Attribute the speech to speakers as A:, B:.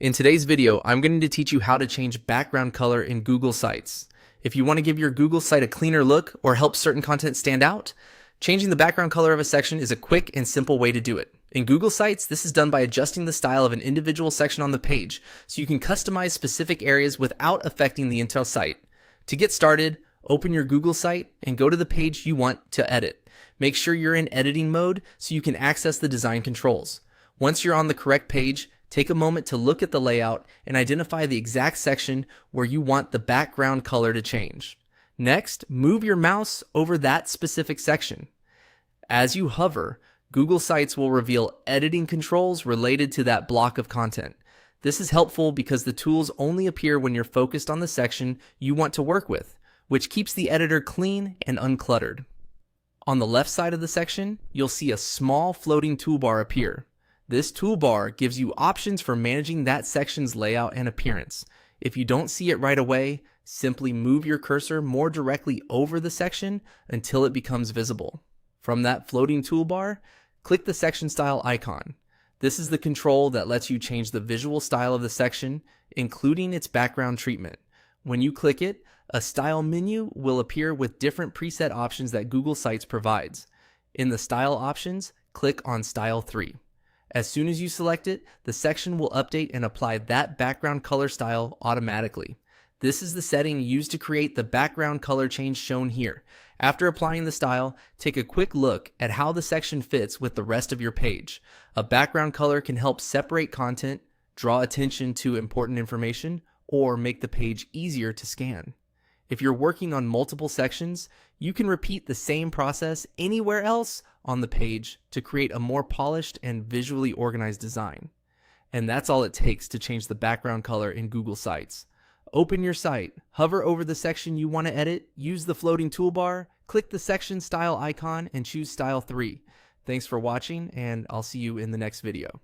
A: In today's video, I'm going to teach you how to change background color in Google Sites. If you want to give your Google site a cleaner look or help certain content stand out, changing the background color of a section is a quick and simple way to do it. In Google Sites, this is done by adjusting the style of an individual section on the page, so you can customize specific areas without affecting the entire site. To get started, open your Google site and go to the page you want to edit. Make sure you're in editing mode so you can access the design controls. Once you're on the correct page, take a moment to look at the layout and identify the exact section where you want the background color to change. Next, move your mouse over that specific section. As you hover, Google Sites will reveal editing controls related to that block of content. This is helpful because the tools only appear when you're focused on the section you want to work with, which keeps the editor clean and uncluttered. On the left side of the section, you'll see a small floating toolbar appear. This toolbar gives you options for managing that section's layout and appearance. If you don't see it right away, simply move your cursor more directly over the section until it becomes visible. From that floating toolbar, click the section style icon. This is the control that lets you change the visual style of the section, including its background treatment. When you click it, a style menu will appear with different preset options that Google Sites provides. In the style options, click on Style 3. As soon as you select it, the section will update and apply that background color style automatically. This is the setting used to create the background color change shown here. After applying the style, take a quick look at how the section fits with the rest of your page. A background color can help separate content, draw attention to important information, or make the page easier to scan. If you're working on multiple sections, you can repeat the same process anywhere else on the page to create a more polished and visually organized design. And that's all it takes to change the background color in Google Sites. Open your site, hover over the section you want to edit, use the floating toolbar, click the section style icon, and choose Style 3. Thanks for watching, and I'll see you in the next video.